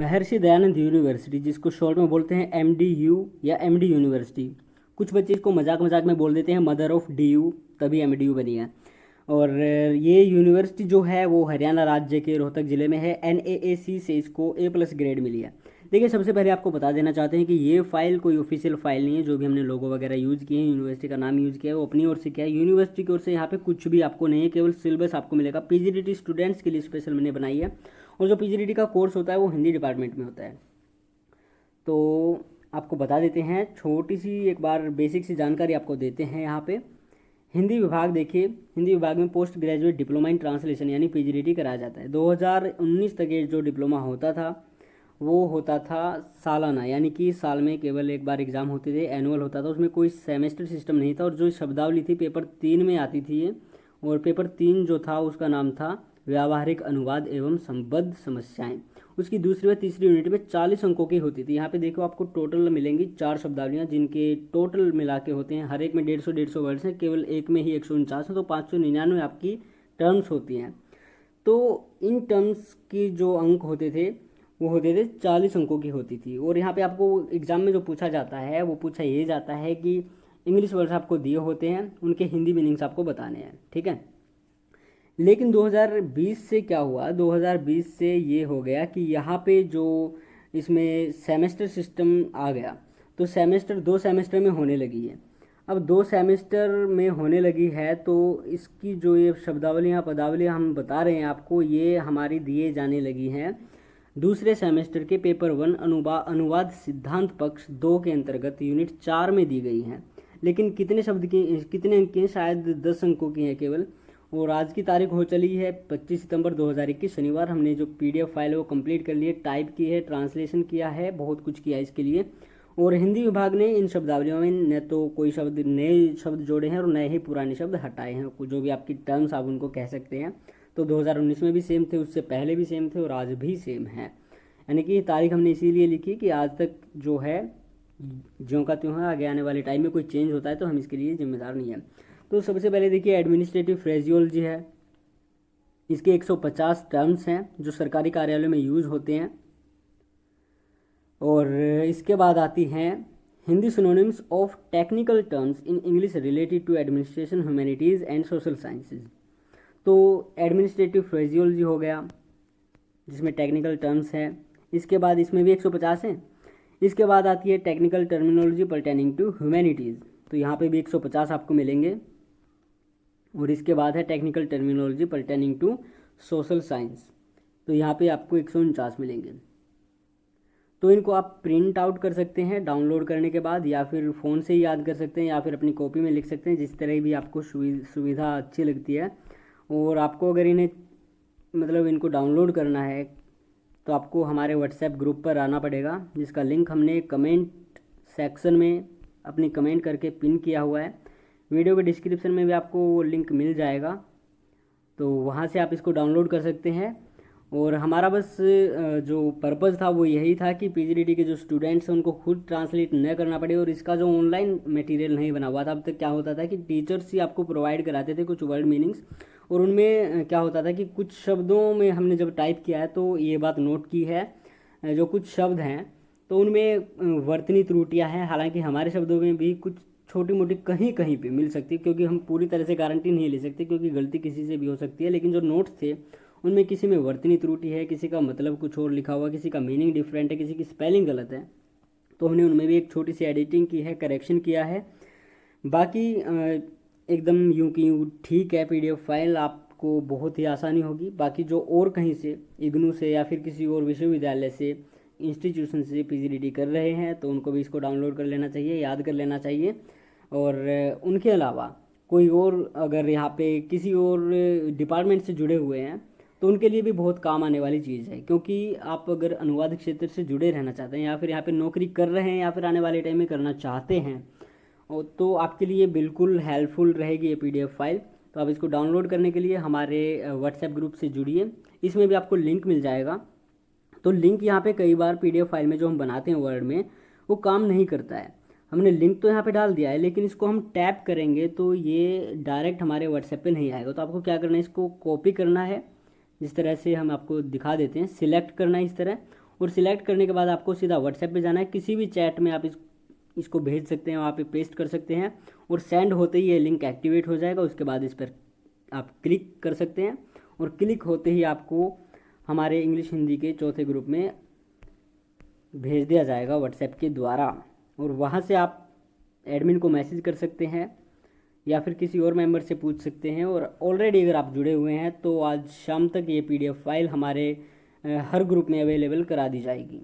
Maharshi Dayanand university, जिसको short में बोलते हैं MDU या MD यूनिवर्सिटी। कुछ बच्चे इसको मजाक मजाक में बोल देते हैं मदर ऑफ DU, तभी MDU बनी है। और ये यूनिवर्सिटी जो है वो हरियाणा राज्य के रोहतक ज़िले में है। NAAC से इसको A+ ग्रेड मिली है। देखिए, सबसे पहले आपको बता देना चाहते हैं कि ये फाइल कोई ऑफिशियल फाइल नहीं है। जो भी हमने लोगो वगैरह यूज़ किए हैं, यूनिवर्सिटी का नाम यूज़ किया है, वो अपनी ओर से किया है। यूनिवर्सिटी की ओर से यहाँ पे कुछ भी आपको नहीं है, केवल सिलेबस आपको मिलेगा। PGDT स्टूडेंट्स के लिए स्पेशल मैंने बनाई है। और जो PGDT का कोर्स होता है वो हिंदी डिपार्टमेंट में होता है। तो आपको बता देते हैं, छोटी सी एक बार बेसिक सी जानकारी आपको देते हैं यहाँ पे। हिंदी विभाग देखिए, हिंदी विभाग में post graduate diploma in translation यानी PGDT कराया जाता है। 2019 तक ये जो डिप्लोमा होता था वो होता था सालाना, यानी कि साल में केवल एक बार एग्ज़ाम होते थे, एनुअल होता था। उसमें कोई सेमेस्टर सिस्टम नहीं था। और जो शब्दावली थी पेपर 3 में आती थी ये। और पेपर 3 जो था उसका नाम था व्यावहारिक अनुवाद एवं संबद्ध समस्याएं। उसकी दूसरी व तीसरी यूनिट में 40 अंकों की होती थी। यहाँ पे देखो आपको टोटल मिलेंगी 4 शब्दावलियाँ, जिनके टोटल मिला के होते हैं, हर एक में 150 वर्ड्स हैं, केवल एक में ही 149 है, तो 599 आपकी टर्म्स होती हैं। तो इन टर्म्स की जो अंक होते थे वो होते थे 40 अंकों की होती थी। और यहाँ पे आपको एग्जाम में जो पूछा जाता है वो पूछा ये जाता है कि इंग्लिश वर्ड्स आपको दिए होते हैं, उनके हिंदी मीनिंग्स आपको बताने हैं, ठीक है। लेकिन 2020 से क्या हुआ, 2020 से ये हो गया कि यहाँ पे जो इसमें सेमेस्टर सिस्टम आ गया। तो सेमेस्टर 2 सेमेस्टर में होने लगी है। अब 2 सेमेस्टर में होने लगी है तो इसकी जो ये शब्दावलियाँ पदावलियाँ हम बता रहे हैं आपको, ये हमारी दिए जाने लगी हैं दूसरे सेमेस्टर के पेपर 1 अनुवाद सिद्धांत पक्ष 2 के अंतर्गत यूनिट 4 में दी गई हैं। लेकिन कितने शब्द की, कितने अंक की हैं? शायद 10 अंकों की हैं केवल। और आज की तारीख हो चली है 25 सितंबर 2021 शनिवार। हमने जो PDF फाइल है वो कंप्लीट कर ली है, टाइप की है, ट्रांसलेशन किया है, बहुत कुछ किया है इसके लिए। और हिंदी विभाग ने इन शब्दावलियों में न तो कोई शब्द नए शब्द जोड़े हैं और नए ही पुराने शब्द हटाए हैं। जो भी आपकी टर्म्स आप उनको कह सकते हैं। तो 2019 में भी सेम थे, उससे पहले भी सेम थे और आज भी सेम है। यानी कि तारीख हमने इसीलिए लिखी कि आज तक जो है ज्यों का त्यों है, आगे आने वाले टाइम में कोई चेंज होता है तो हम इसके लिए जिम्मेदार नहीं है। तो सबसे पहले देखिए, एडमिनिस्ट्रेटिव फ्रेजियोलॉजी है। इसके 150 टर्म्स हैं जो सरकारी कार्यालयों में यूज होते हैं। और इसके बाद आती हैं Hindi synonyms of technical terms in English related to administration, humanities and social sciences. तो एडमिनिस्ट्रेटिव फ्रेजियोलॉजी हो गया जिसमें टेक्निकल टर्म्स हैं। इसके बाद इसमें भी 150 हैं। इसके बाद आती है technical terminology pertaining to humanities, तो यहाँ पे भी 150 आपको मिलेंगे। और इसके बाद है technical terminology pertaining to social science, तो यहाँ पे आपको 149 मिलेंगे। तो इनको आप प्रिंट आउट कर सकते हैं डाउनलोड करने के बाद, या फिर फ़ोन से ही याद कर सकते हैं, या फिर अपनी कॉपी में लिख सकते हैं, जिस तरह भी आपको सुविधा अच्छी लगती है। और आपको अगर इन्हें मतलब इनको डाउनलोड करना है तो आपको हमारे व्हाट्सएप ग्रुप पर आना पड़ेगा, जिसका लिंक हमने कमेंट सेक्शन में अपनी कमेंट करके पिन किया हुआ है। वीडियो के डिस्क्रिप्शन में भी आपको वो लिंक मिल जाएगा, तो वहाँ से आप इसको डाउनलोड कर सकते हैं। और हमारा बस जो पर्पज़ था वो यही था कि PGDT के जो स्टूडेंट्स हैं उनको खुद ट्रांसलेट न करना पड़े। और इसका जो ऑनलाइन मटेरियल नहीं बना हुआ था। अब तक क्या होता था कि टीचर्स ही आपको प्रोवाइड कराते थे कुछ वर्ड मीनिंग्स, और उनमें क्या होता था कि कुछ शब्दों में हमने जब टाइप किया है तो ये बात नोट की है, जो कुछ शब्द हैं तो उनमें वर्तनी त्रुटियां हैं। हालांकि हमारे शब्दों में भी कुछ छोटी मोटी कहीं कहीं पे मिल सकती है, क्योंकि हम पूरी तरह से गारंटी नहीं ले सकते, क्योंकि गलती किसी से भी हो सकती है। लेकिन जो नोट्स थे उनमें किसी में वर्तनी त्रुटि है, किसी का मतलब कुछ और लिखा हुआ, किसी का मीनिंग डिफरेंट है, किसी की स्पेलिंग गलत है, तो हमने उनमें भी एक छोटी सी एडिटिंग की है, करेक्शन किया है। बाकी एकदम यूं कि यूं ठीक है। PDF फाइल आपको बहुत ही आसानी होगी। बाकी जो और कहीं से इग्नू से या फिर किसी और विश्वविद्यालय से इंस्टीट्यूशन से PGDT कर रहे हैं तो उनको भी इसको डाउनलोड कर लेना चाहिए, याद कर लेना चाहिए। और उनके अलावा कोई और अगर यहाँ पे किसी और डिपार्टमेंट से जुड़े हुए हैं तो उनके लिए भी बहुत काम आने वाली चीज़ है। क्योंकि आप अगर अनुवाद क्षेत्र से जुड़े रहना चाहते हैं, या फिर यहाँ पे नौकरी कर रहे हैं, या फिर आने वाले टाइम में करना चाहते हैं, तो आपके लिए बिल्कुल हेल्पफुल रहेगी ये PDF फाइल। तो आप इसको डाउनलोड करने के लिए हमारे व्हाट्सएप ग्रुप से जुड़िए, इसमें भी आपको लिंक मिल जाएगा। तो लिंक यहाँ पे कई बार PDF फाइल में जो हम बनाते हैं वर्ड में वो काम नहीं करता है। हमने लिंक तो यहाँ पे डाल दिया है, लेकिन इसको हम टैप करेंगे तो ये डायरेक्ट हमारे व्हाट्सएप पे नहीं आएगा। तो आपको क्या करना है, इसको कॉपी करना है, जिस तरह से हम आपको दिखा देते हैं, सिलेक्ट करना है इस तरह, और सिलेक्ट करने के बाद आपको सीधा व्हाट्सएप पे जाना है। किसी भी चैट में आप इसको भेज सकते हैं, वहाँ पे पेस्ट कर सकते हैं और सेंड होते ही ये लिंक एक्टिवेट हो जाएगा। उसके बाद इस पर आप क्लिक कर सकते हैं और क्लिक होते ही आपको हमारे इंग्लिश हिंदी के चौथे ग्रुप में भेज दिया जाएगा व्हाट्सएप के द्वारा। और वहाँ से आप एडमिन को मैसेज कर सकते हैं या फिर किसी और मेंबर से पूछ सकते हैं। और ऑलरेडी अगर आप जुड़े हुए हैं तो आज शाम तक ये PDF फाइल हमारे हर ग्रुप में अवेलेबल करा दी जाएगी।